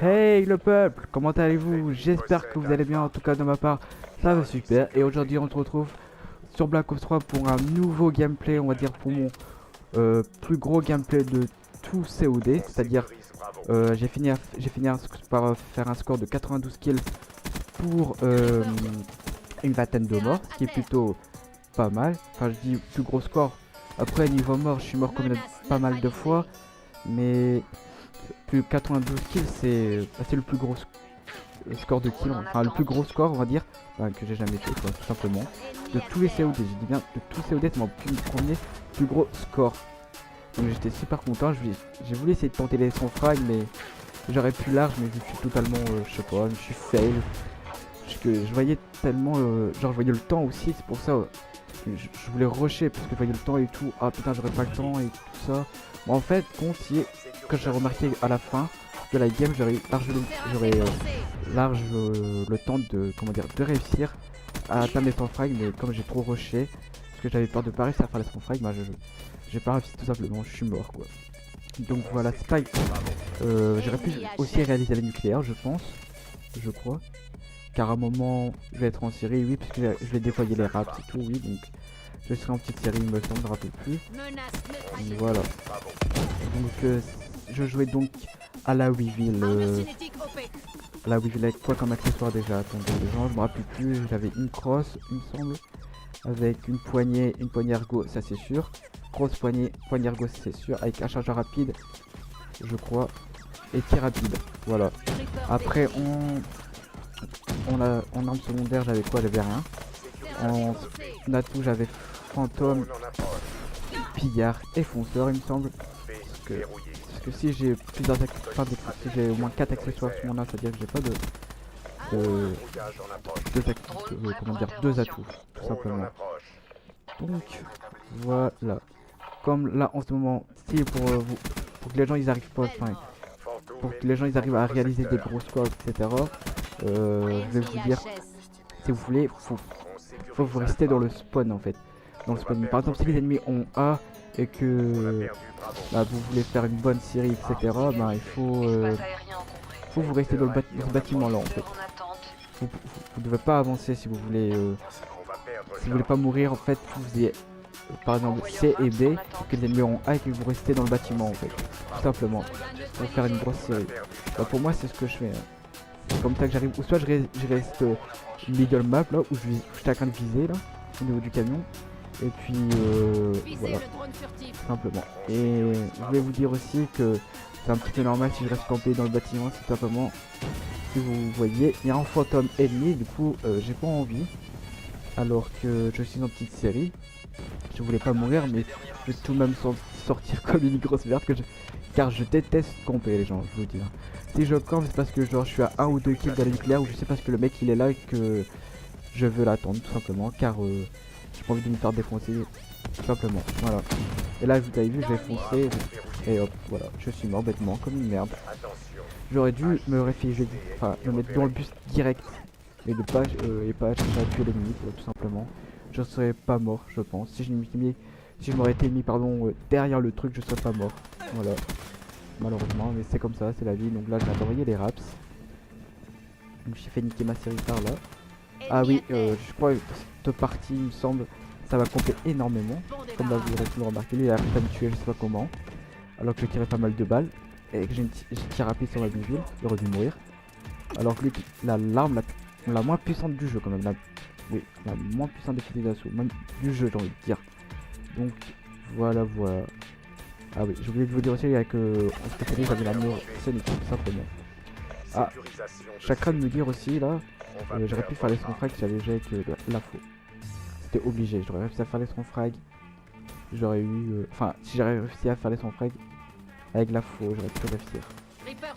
Hey le peuple, comment allez-vous? J'espère que vous allez bien, en tout cas de ma part, ça va super. Et aujourd'hui on se retrouve sur Black Ops 3 pour un nouveau gameplay, on va dire pour mon plus gros gameplay de tout COD. C'est-à-dire par faire un score de 92 kills pour une vingtaine de morts, ce qui est plutôt pas mal. Enfin je dis plus gros score, après niveau mort je suis mort comme pas mal de fois. Mais plus 92 kills, c'est le plus gros score de kills, enfin le plus gros score on va dire, que j'ai jamais fait quoi, tout simplement. De tous les COD, j'ai dit bien de tous les COD, c'est mon premier plus gros score. Donc j'étais super content, j'ai voulu essayer de tenter les 100 frags mais j'aurais pu large, mais je suis totalement, je sais pas, je suis fail. Je voyais tellement, genre je voyais le temps aussi, c'est pour ça je voulais rusher parce que je voyais le temps et tout. Ah putain, j'aurais pas le temps et tout ça. Bon, en fait, quand j'ai remarqué à la fin de la game, j'aurais large le temps de, comment dire, de réussir à atteindre les 100 frags, mais comme j'ai trop rushé, parce que j'avais peur de pas réussir à faire les 100 frags, bah j'ai pas réussi tout simplement, je suis mort quoi. Donc voilà, Spike, j'aurais pu aussi réaliser la nucléaire, je pense, je crois. Car à un moment, je vais être en série, oui, parce que je vais déployer les raps et tout, oui, donc je serai en petite série, il me semble, je me rappelle plus. Donc, voilà. Donc, je jouais donc à la Weevil. La Weevil avec quoi comme accessoire déjà? Attendez, je me rappelle plus, j'avais une crosse, il me semble, avec une poignée ergo, ça c'est sûr. Grosse poignée ergo, c'est sûr, avec un chargeur rapide, je crois, et tir rapide, voilà. Après, en arme secondaire, j'avais quoi? J'avais rien. En atout, j'avais fantôme, pillard et fonceur, il me semble. Parce que si j'ai plusieurs si j'ai au moins 4 accessoires sur mon arme, c'est-à-dire que j'ai pas deux atouts, tout simplement. Donc voilà. Comme là en ce moment, si pour que les gens ils arrivent pas, enfin, pour que les gens ils arrivent à réaliser des gros scores, etc. Je vais vous dire, si vous voulez, faut vous rester dans le spawn en fait. Dans le spawn. Par exemple, si les ennemis ont A et que vous voulez faire une bonne série, etc. Il faut vous rester dans ce bâtiment là en fait. Vous devez pas avancer si vous voulez. Si vous voulez pas mourir en fait, vous faisiez par exemple C et B pour que les ennemis ont A et que vous restez dans le bâtiment en fait. Tout simplement. Pour faire une grosse série. Pour moi c'est ce que je fais. C'est comme ça que j'arrive. Ou soit je reste middle map là où je suis en train de viser là au niveau du camion. Et puis voilà, tout simplement. Et je vais vous dire aussi que c'est un petit peu normal si je reste campé dans le bâtiment, c'est simplement, si vous voyez, il y a un fantôme ennemi, du coup j'ai pas envie, alors que je suis en petite série, je voulais pas mourir, mais je vais tout de même sortir comme une grosse merde, car je déteste camper les gens, je vous dis. Si je campe, c'est parce que genre je suis à 1 ou 2 kills dans la nucléaire, ou je sais parce que le mec il est là et que je veux l'attendre tout simplement, car j'ai pas envie de me faire défoncer, tout simplement, voilà. Et là, vous avez vu, je vais foncer, et hop, voilà, je suis mort bêtement, comme une merde. J'aurais dû me réfugier, enfin, me mettre dans le bus direct, et pas chercher à tuer l'ennemi, tout simplement. Je serais pas mort, je pense. Si je m'aurais été mis, pardon, derrière le truc, je serais pas mort. Voilà. Malheureusement, mais c'est comme ça, c'est la vie. Donc là, j'ai envoyé les raps. Donc j'ai fait niquer ma série par là. Ah oui, je crois que cette partie, il me semble, ça va compter énormément. Comme là, vous aurez pu le remarquer, lui, il a réussi à me tuer, je sais pas comment. Alors que je tirais pas mal de balles. Et que j'ai tiré rapide sur la ville, il aurait dû mourir. Alors que lui, l'arme la moins puissante du jeu, quand même. Oui, la moins puissante des fusils d'assaut, même du jeu, j'ai envie de dire. Donc, voilà. Ah oui, j'ai oublié de vous dire aussi avec en spécialiste, j'avais l'amour Sonic, tout simplement. Ah, chacun de me dire aussi, là. J'aurais pu faire les 100 frags si j'avais joué avec la faux. C'était obligé, j'aurais réussi à faire les 100 frags. J'aurais eu. Enfin, si j'aurais réussi à faire les 100 frags avec la faux, j'aurais pu réussir.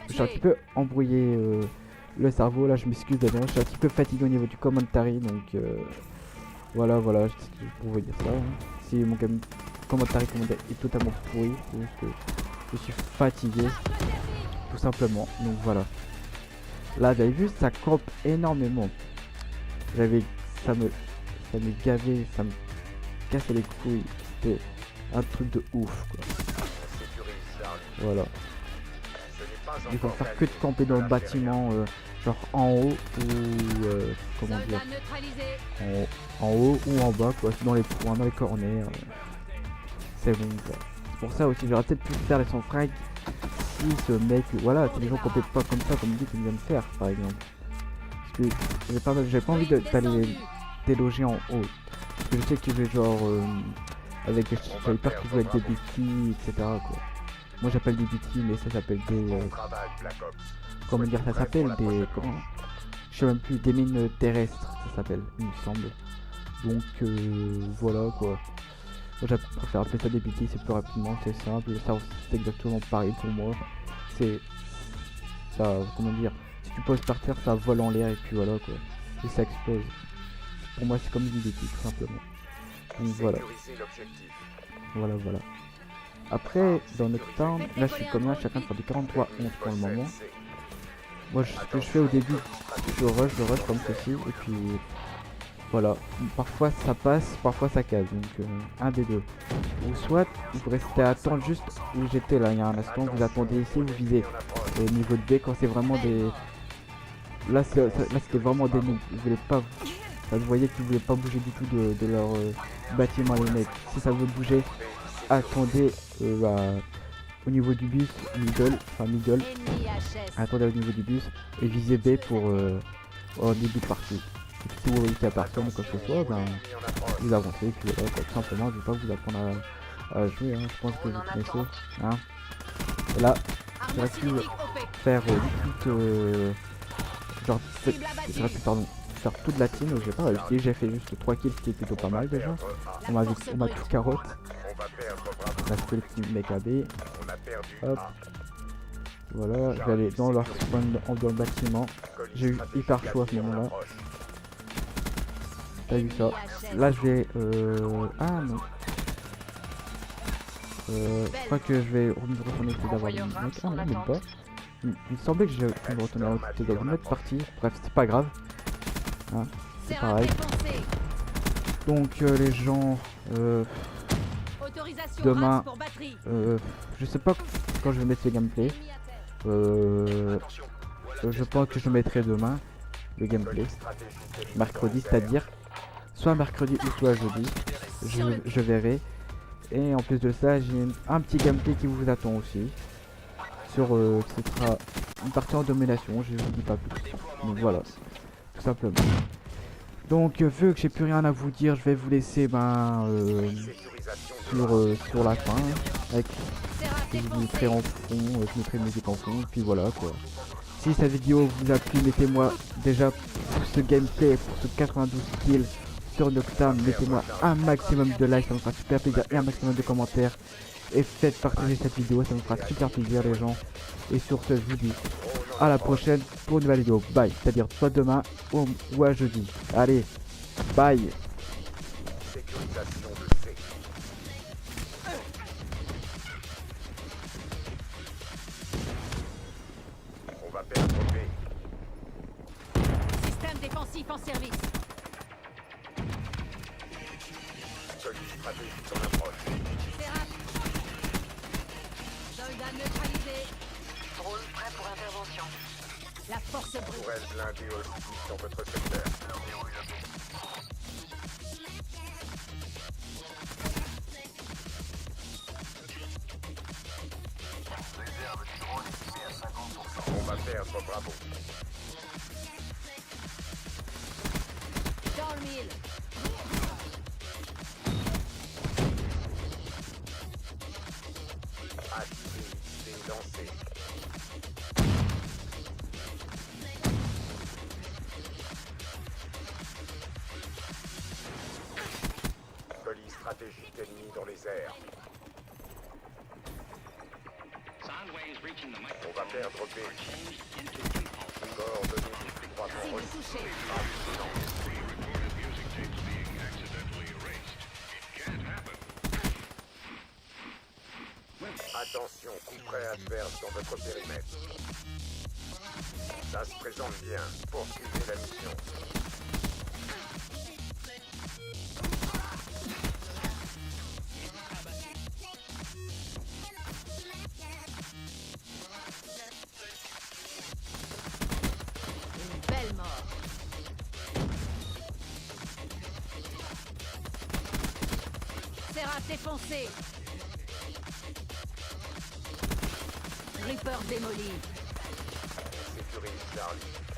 Je suis un petit peu embrouillé le cerveau, là je m'excuse d'avance, je suis un petit peu fatigué au niveau du commentary, donc voilà, c'est pour vous dire ça. Si mon commentary est totalement pourri, c'est juste que je suis fatigué, tout simplement, donc voilà. Là, vous avez vu, ça campe énormément. Ça me gavait, ça me cassait les couilles. C'était un truc de ouf, quoi. Voilà. il faut faire que de camper dans le bâtiment, genre en haut ou comment dire, en haut ou en bas, quoi, dans les coins, dans les corners. C'est bon, quoi. C'est pour ça aussi, j'aurais peut-être pu faire les 100 frags si ce mec, voilà, si les gens campaient pas comme ça, comme dit qu'il vient de faire, par exemple. Parce que j'ai pas envie d'aller déloger en haut. Parce que je sais qu'il veut genre avec des snipers qui jouent avec des BT, etc. quoi. Moi j'appelle des BT, mais ça s'appelle des comment dire, ça s'appelle des comment, je sais même plus, des mines terrestres, ça s'appelle, il me semble. Donc voilà quoi. Moi je préfère appeler ça des BT, c'est plus rapidement, c'est simple, ça c'est exactement pareil pour moi. C'est ça, comment dire, si tu poses par terre ça vole en l'air et puis voilà quoi. Et ça explose. Pour moi c'est comme une BT tout simplement. Donc voilà. Voilà. Après, dans notre town, là je suis combien chacun sur des 43 11 pour le moment. Moi ce que je fais au début, je rush comme ceci, et puis voilà. Parfois ça passe, parfois ça casse, donc un des deux. Ou soit vous restez à attendre juste où j'étais là il y a un instant, vous attendez ici, vous visez au niveau de B quand c'est vraiment des... Là c'était vraiment des noobs, ils voulaient pas... Vous voyez qu'ils voulaient pas bouger du tout de leur bâtiment les mecs. Si ça veut bouger, attendez au niveau du bus, middle, attendez au niveau du bus et visez B pour au début de partie. Et si vous voyez qu'il n'y a personne ou quoi que ce soit, ben vous avancez et puis voilà, tout simplement, je vais pas vous apprendre à jouer, hein. Je pense que vous connaissez. Hein. Et là, j'aurais pu faire genre, j'aurais pu faire toute la team, j'ai pas réussi, j'ai fait juste 3 kills, ce qui est plutôt pas mal déjà. On m'a tout carotte. On a fait le petit mec à B. Hop. Voilà, je vais aller dans leur spawn dans le bâtiment. J'ai eu hyper chaud à ce moment là. T'as vu ça? Là je vais ah non. Je crois que je vais retourner essayer d'avoir le mec. Ah non, même pas. Il me semblait que je vais retourner dans une autre partie. Bref, c'est pas grave. Hein, c'est pareil. Donc les gens, demain, je sais pas quand je vais mettre le gameplay. Je pense que je mettrai demain le gameplay. Mercredi, c'est-à-dire soit mercredi ou soit jeudi. Je verrai. Et en plus de ça, j'ai un petit gameplay qui vous attend aussi. Sur ce sera une partie en domination, je vous dis pas plus. Donc voilà, tout simplement. Donc vu que j'ai plus rien à vous dire, je vais vous laisser sur la fin. Avec, je vous mettrai en fond, je mettrai musique en fond, puis voilà quoi. Si cette vidéo vous a plu, mettez-moi déjà pour ce gameplay, pour ce 92 kills sur Noctam, mettez-moi un maximum de likes, ça me fera super plaisir, et un maximum de commentaires. Et faites partager cette vidéo, ça me fera super plaisir les gens. Et sur ce, je vous dis à la prochaine pour une nouvelle vidéo. Bye, c'est-à-dire soit demain ou à jeudi. Allez, bye. On va perdre B. Système défensif en service. Solide stratégique en approche. Soldat neutralisé. Drone prêt pour intervention. La force brute. Tourelle blindée hostile dans votre secteur. Réserve du drone estimée à 50%. On va perdre Bravo. Dans le mille. Activité lancée. Colis stratégique ennemi dans les airs. On va perdre B. Coordonnées du croisement Cible reçu. touchée. Attention, coup près adverse dans votre périmètre. Ça se présente bien. Poursuivez la mission. défoncé. Reaper démoli. Sécurise Charlie.